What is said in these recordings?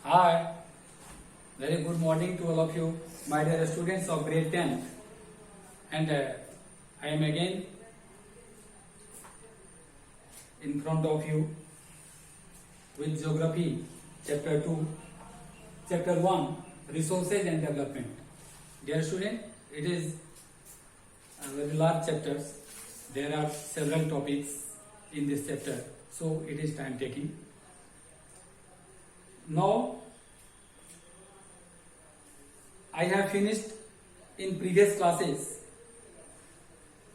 Hi, very good morning to all of you, my dear students of grade 10th. And I am again in front of you with Geography, Chapter 2, Chapter 1, Resources and Development. Dear student, it is a very large chapters. There are several topics in this chapter, so it is time taking. Now, I have finished in previous classes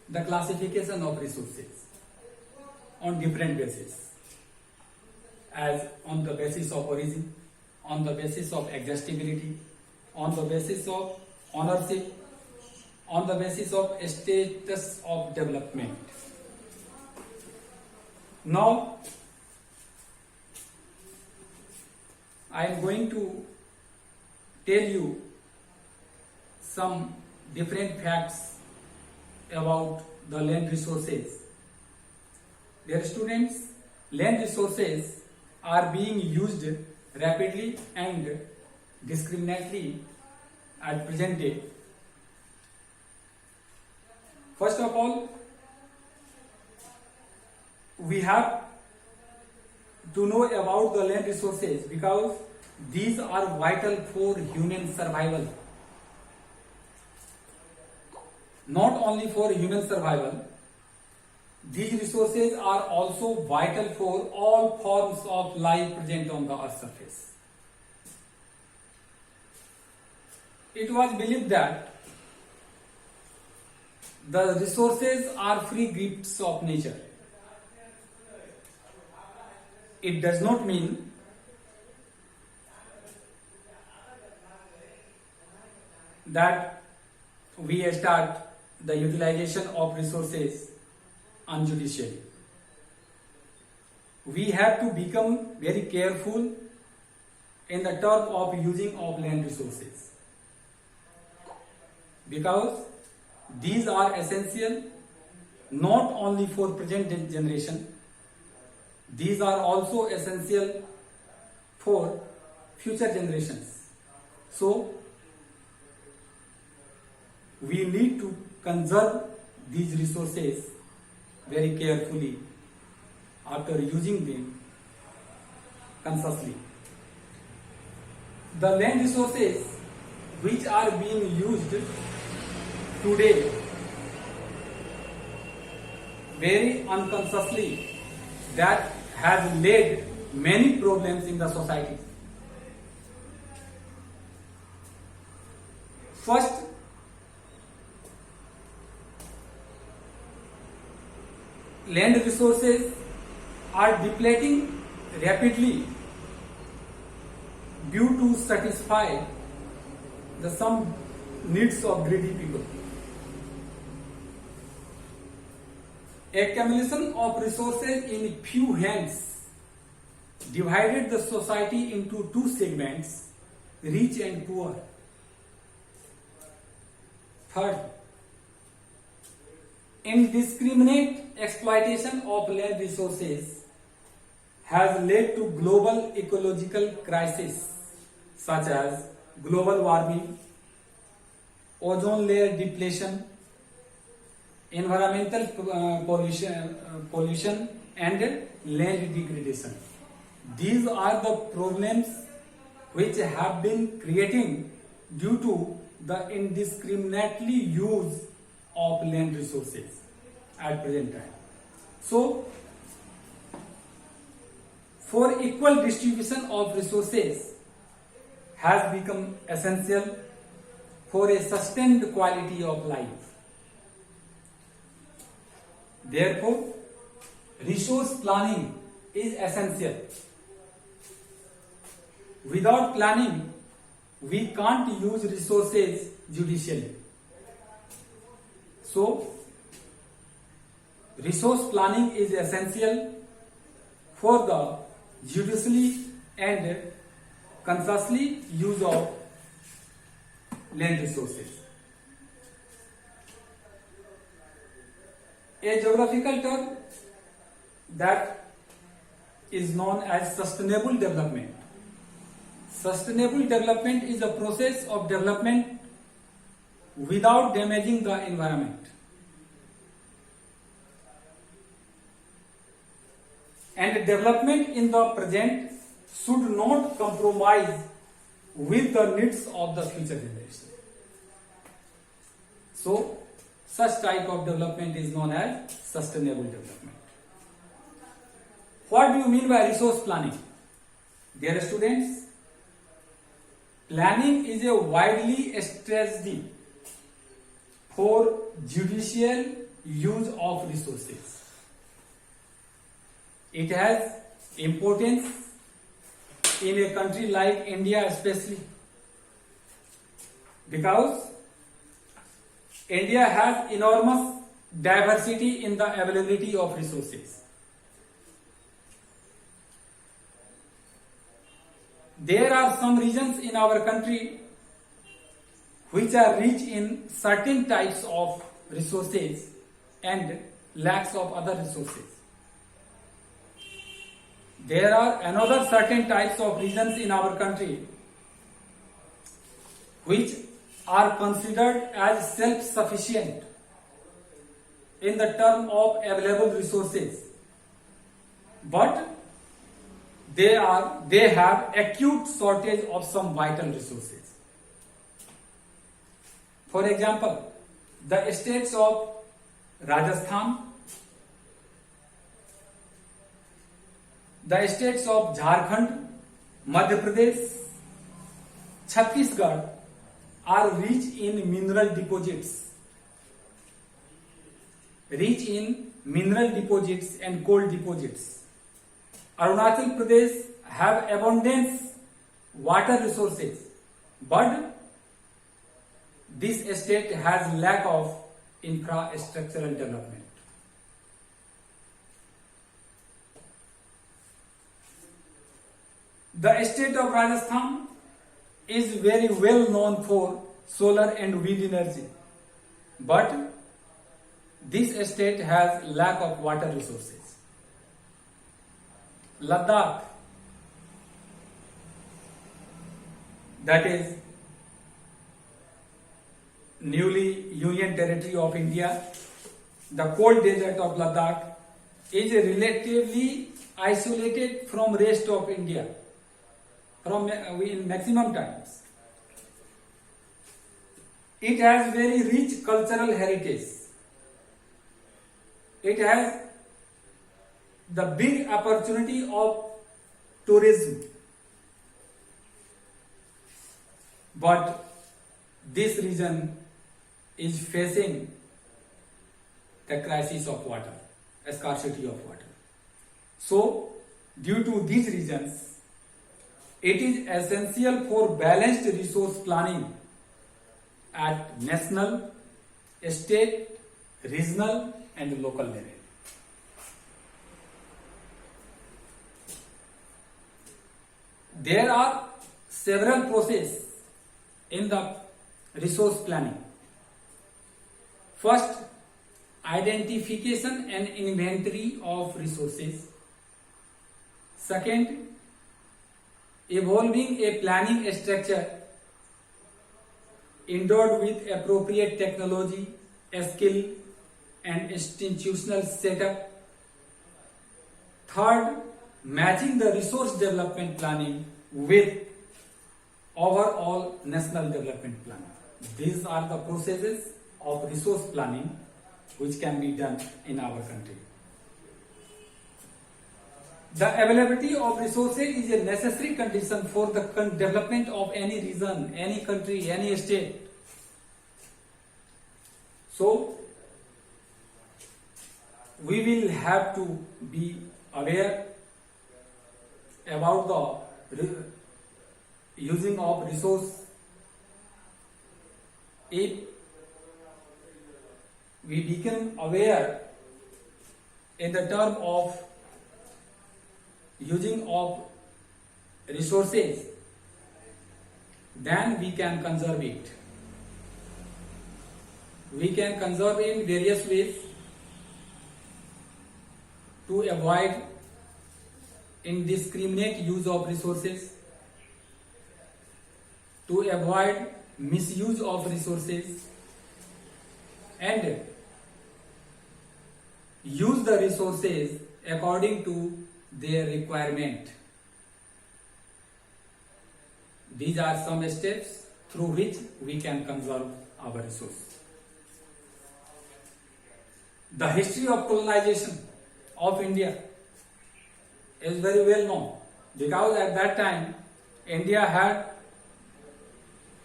the classification of resources on different bases, as on the basis of origin, on the basis of exhaustibility, on the basis of ownership, on the basis of status of development. Now, I am going to tell you some different facts about the land resources. Dear students, land resources are being used rapidly and discriminately at present day. First of all, we have to know about the land resources because these are vital for human survival. Not only for human survival, these resources are also vital for all forms of life present on the earth's surface. It was believed that the resources are free gifts of nature. It does not mean that we start the utilization of resources unjudicially. We have to become very careful in the term of using of land resources because these are essential not only for present generation, these are also essential for future generations. So, we need to conserve these resources very carefully after using them consciously. The land resources which are being used today very unconsciously, that has led many problems in the society. First, land resources are depleting rapidly due to satisfy the some needs of greedy people. Accumulation of resources in few hands divided the society into two segments, rich and poor. Third, indiscriminate exploitation of land resources has led to global ecological crises such as global warming, ozone layer depletion, environmental pollution and land degradation. These are the problems which have been creating due to the indiscriminately use of land resources at present time. So, for equal distribution of resources has become essential for a sustained quality of life. Therefore, resource planning is essential. Without planning, we can't use resources judicially. So, resource planning is essential for the judiciously and consciously use of land resources. A geographical term that is known as sustainable development Sustainable development is a process of development without damaging the environment. And development in the present should not compromise with the needs of the future generation. So, such type of development is known as sustainable development. What do you mean by resource planning? Dear students, planning is a widely strategy for judicial use of resources. It has importance in a country like India especially, because India has enormous diversity in the availability of resources. There are some regions in our country which are rich in certain types of resources and lacks of other resources. There are another certain types of regions in our country which are considered as self-sufficient in the term of available resources, but they have acute shortage of some vital resources. For example, the states of Rajasthan, the states of Jharkhand, Madhya Pradesh, Chhattisgarh are rich in mineral deposits, and coal deposits. Arunachal Pradesh have abundant water resources, but this state has lack of infrastructural development. The state of Rajasthan is very well known for solar and wind energy, but this state has lack of water resources. Ladakh, that is newly Union Territory of India, the cold desert of Ladakh is relatively isolated from rest of India in maximum times. It has very rich cultural heritage. It has the big opportunity of tourism, but this region is facing the crisis of water, a scarcity of water. So, due to these reasons, it is essential for balanced resource planning at national, state, regional and local level. There are several processes in the resource planning. First, identification and inventory of resources. Second, evolving a planning structure endowed with appropriate technology, skill and institutional setup. Third, matching the resource development planning with overall national development plan. These are the processes of resource planning which can be done in our country. The availability of resources is a necessary condition for the development of any region, any country, any state. So, we will have to be aware about the using of resource. If we become aware in the term of using of resources, then we can conserve it. We can conserve in various ways to avoid indiscriminate use of resources. to avoid misuse of resources and use the resources according to their requirement. These are some steps through which we can conserve our resources. The history of colonization of India is very well known, because at that time India had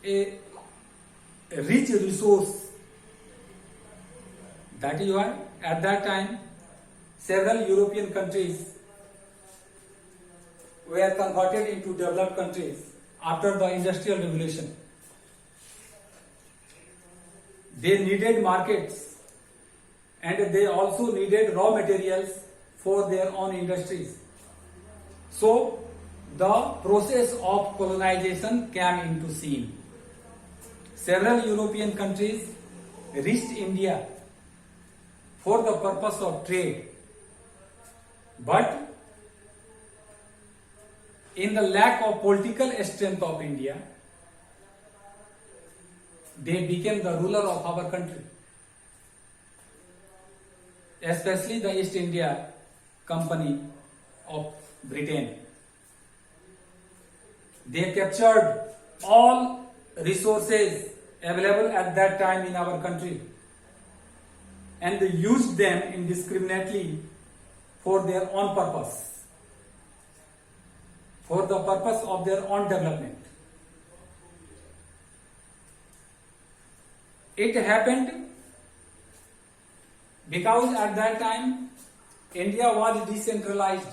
a rich resource. That is why at that time several European countries were converted into developed countries after the Industrial Revolution. They needed markets and they also needed raw materials for their own industries. So the process of colonization came into scene. Several European countries reached India for the purpose of trade, but in the lack of political strength of India, they became the ruler of our country, especially the East India Company of Britain. They captured all resources available at that time in our country and they used them indiscriminately for their own purpose, for the purpose of their own development. It happened because at that time India was decentralized.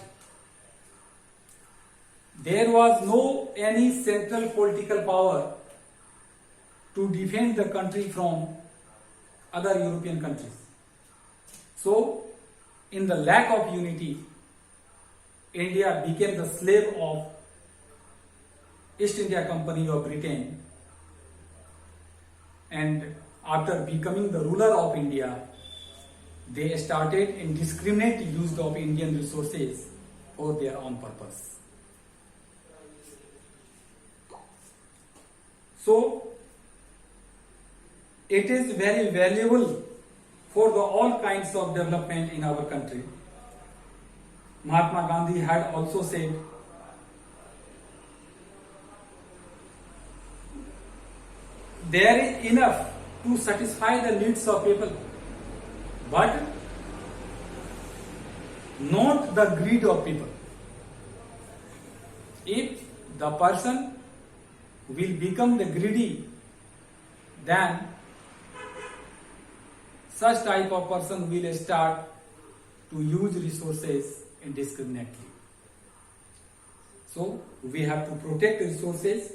There was no any central political power to defend the country from other European countries. So, in the lack of unity, India became the slave of East India Company of Britain, and after becoming the ruler of India, they started indiscriminate use of Indian resources for their own purpose. So, it is very valuable for the all kinds of development in our country. Mahatma Gandhi had also said, there is enough to satisfy the needs of people, but not the greed of people. If the person will become the greedy, then such type of person will start to use resources indiscriminately. So we have to protect resources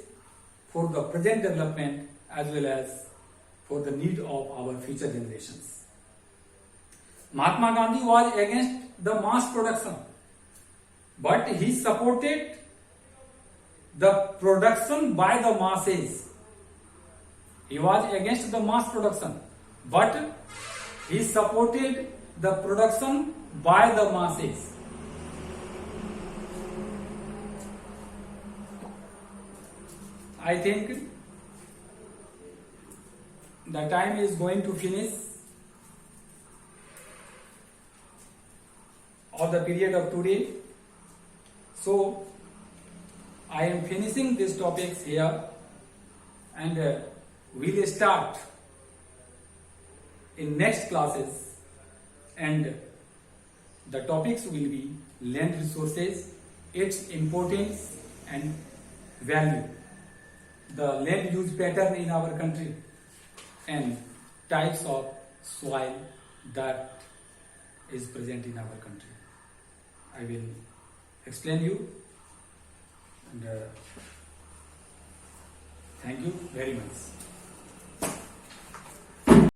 for the present development as well as for the need of our future generations. Mahatma Gandhi was against the mass production, but he supported the production by the masses. He was against the mass production, but he supported the production by the masses. I think the time is going to finish of the period of today. So I am finishing these topics here, and we will start in next classes, and the topics will be land resources, its importance and value, the land use pattern in our country, and types of soil that is present in our country. I will explain you, and thank you very much.